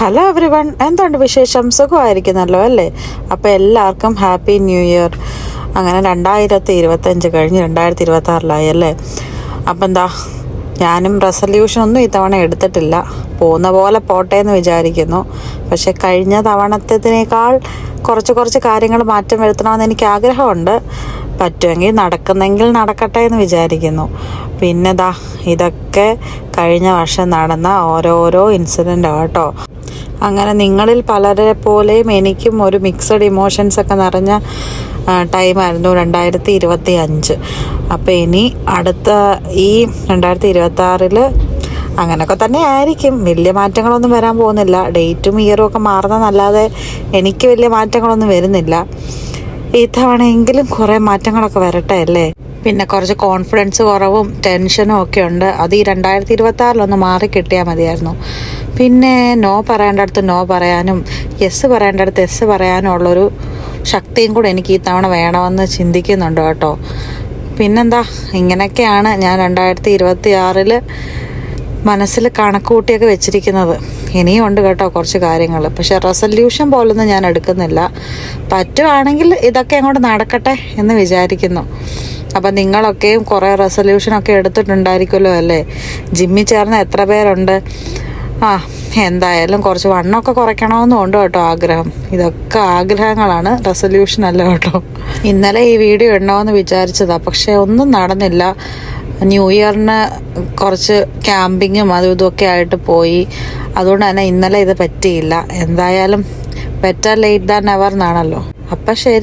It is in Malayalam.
ഹലോ എവ്രി വൺ, എന്തുണ്ട് വിശേഷം? സുഖമായിരിക്കുന്നല്ലോ അല്ലേ? അപ്പോൾ എല്ലാവർക്കും ഹാപ്പി ന്യൂ ഇയർ. അങ്ങനെ 2025 കഴിഞ്ഞ് 2026 അല്ലേ? അപ്പം എന്താ, ഞാനും റെസൊല്യൂഷനൊന്നും ഇത്തവണ എടുത്തിട്ടില്ല. പോകുന്ന പോലെ പോട്ടെ എന്ന് വിചാരിക്കുന്നു. പക്ഷെ കഴിഞ്ഞ തവണത്തേതിനേക്കാൾ കുറച്ച് കാര്യങ്ങൾ മാറ്റം വരുത്തണമെന്ന് എനിക്ക് ആഗ്രഹമുണ്ട്. പറ്റുമെങ്കിൽ നടക്കുന്നെങ്കിൽ നടക്കട്ടെ എന്ന് വിചാരിക്കുന്നു. പിന്നെ ഇതൊക്കെ കഴിഞ്ഞ വർഷം നടന്ന ഓരോരോ ഇൻസിഡൻ്റ് കേട്ടോ. അങ്ങനെ നിങ്ങളിൽ പലരെ പോലെയും എനിക്കും ഒരു മിക്സഡ് ഇമോഷൻസ് ഒക്കെ നിറഞ്ഞ ടൈമായിരുന്നു 2025. അപ്പോൾ ഇനി അടുത്ത ഈ 2026 അങ്ങനെയൊക്കെ തന്നെ ആയിരിക്കും. വലിയ മാറ്റങ്ങളൊന്നും വരാൻ പോകുന്നില്ല. ഡേറ്റും ഇയറും ഒക്കെ മാറുന്നതല്ലാതെ എനിക്ക് വലിയ മാറ്റങ്ങളൊന്നും വരുന്നില്ല. ഈ തവണയെങ്കിലും കുറേ മാറ്റങ്ങളൊക്കെ വരട്ടെ അല്ലേ? പിന്നെ കുറച്ച് കോൺഫിഡൻസ് കുറവും ടെൻഷനും ഒക്കെ ഉണ്ട്. അത് ഈ 2026 മാറി കിട്ടിയാൽ മതിയായിരുന്നു. പിന്നെ നോ പറയേണ്ടടുത്ത് നോ പറയാനും യെസ് പറയേണ്ടടുത്ത് യെസ് പറയാനും ഉള്ളൊരു ശക്തിയും കൂടെ എനിക്ക് ഈ തവണ വേണമെന്ന് ചിന്തിക്കുന്നുണ്ട് കേട്ടോ. പിന്നെന്താ, ഇങ്ങനെയൊക്കെയാണ് ഞാൻ 2026 മനസ്സിൽ കണക്കുകൂട്ടിയൊക്കെ വെച്ചിരിക്കുന്നത്. ഇനിയും ഉണ്ട് കേട്ടോ കുറച്ച് കാര്യങ്ങൾ. പക്ഷെ റെസൊല്യൂഷൻ പോലൊന്നും ഞാൻ എടുക്കുന്നില്ല. പറ്റുവാണെങ്കിൽ ഇതൊക്കെ അങ്ങോട്ട് നടക്കട്ടെ എന്ന് വിചാരിക്കുന്നു. അപ്പം നിങ്ങളൊക്കെയും കുറേ റെസൊല്യൂഷനൊക്കെ എടുത്തിട്ടുണ്ടായിരിക്കുമല്ലോ അല്ലേ? ജിമ്മിൽ ചേർന്ന് എത്ര പേരുണ്ട്? എന്തായാലും കുറച്ച് വണ്ണമൊക്കെ കുറയ്ക്കണമെന്നും ഉണ്ട് കേട്ടോ ആഗ്രഹം. ഇതൊക്കെ ആഗ്രഹങ്ങളാണ്, റെസൊല്യൂഷൻ അല്ല കേട്ടോ. ഇന്നലെ ഈ വീഡിയോ ഇടണമെന്ന് വിചാരിച്ചതാണ്, പക്ഷെ ഒന്നും നടന്നില്ല. ന്യൂ ഇയറിന് കുറച്ച് ക്യാമ്പിങ്ങും അതും ഇതൊക്കെ ആയിട്ട് പോയി. അതുകൊണ്ട് തന്നെ ഇന്നലെ ഇത് പറ്റിയില്ല. എന്തായാലും ബെറ്റർ ലേറ്റ് ദാൻ നെവർ എന്നാണല്ലോ. അപ്പം ശരി.